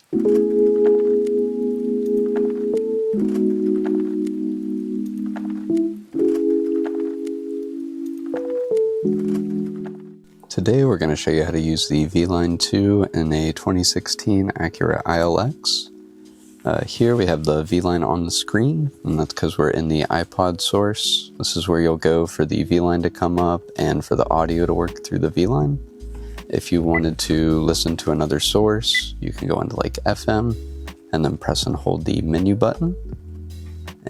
Today we're going to show you how to use the VLine 2 in a 2016 Acura ILX. Here we have the VLine on the screen, and that's because we're in the iPod source. This is where you'll go for the VLine to come up and for the audio to work through the VLine. If you wanted to listen to another source, you can go into like FM and then press and hold the menu button,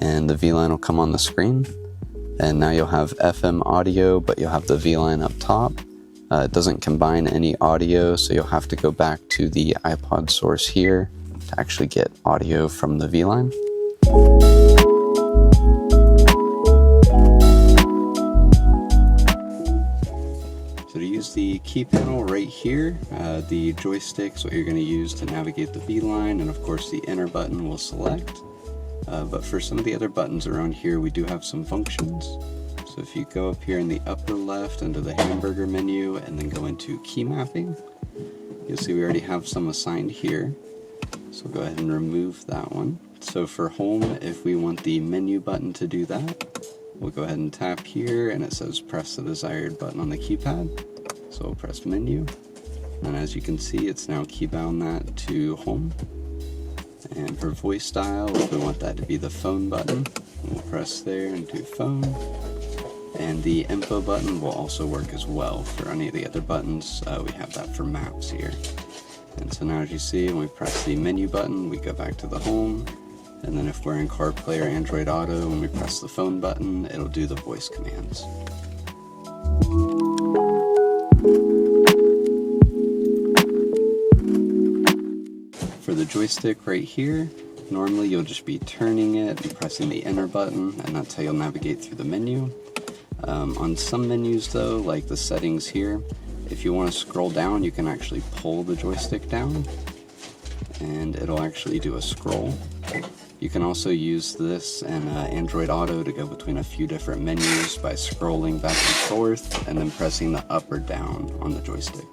and the VLine will come on the screen. And now you'll have FM audio, but you'll have the VLine up top. It doesn't combine any audio, so you'll have to go back to the iPod source here to actually get audio from the VLine. So to use the key panel right here, the joystick is what you're going to use to navigate the VLine, and of course the enter button will select. But for some of the other buttons around here, we do have some functions. So if you go up here in the upper left under the hamburger menu and then go into key mapping, you'll see we already have some assigned here. So we'll go ahead and remove that one. So for home, if we want the menu button to do that, we'll go ahead and tap here and it says press the desired button on the keypad. So we'll press menu. And as you can see, it's now keybound that to home. And for voice style, if we want that to be the phone button, we'll press there and do phone. And the info button will also work as well for any of the other buttons. We have that for maps here. And so now as you see, when we press the menu button, we go back to the home. And then if we're in CarPlay or Android Auto, when we press the phone button, it'll do the voice commands. For the joystick right here, normally you'll just be turning it and pressing the enter button, and that's how you'll navigate through the menu. On some menus though, like the settings here, if you want to scroll down, you can actually pull the joystick down and it'll actually do a scroll. You can also use this in Android Auto to go between a few different menus by scrolling back and forth and then pressing the up or down on the joystick.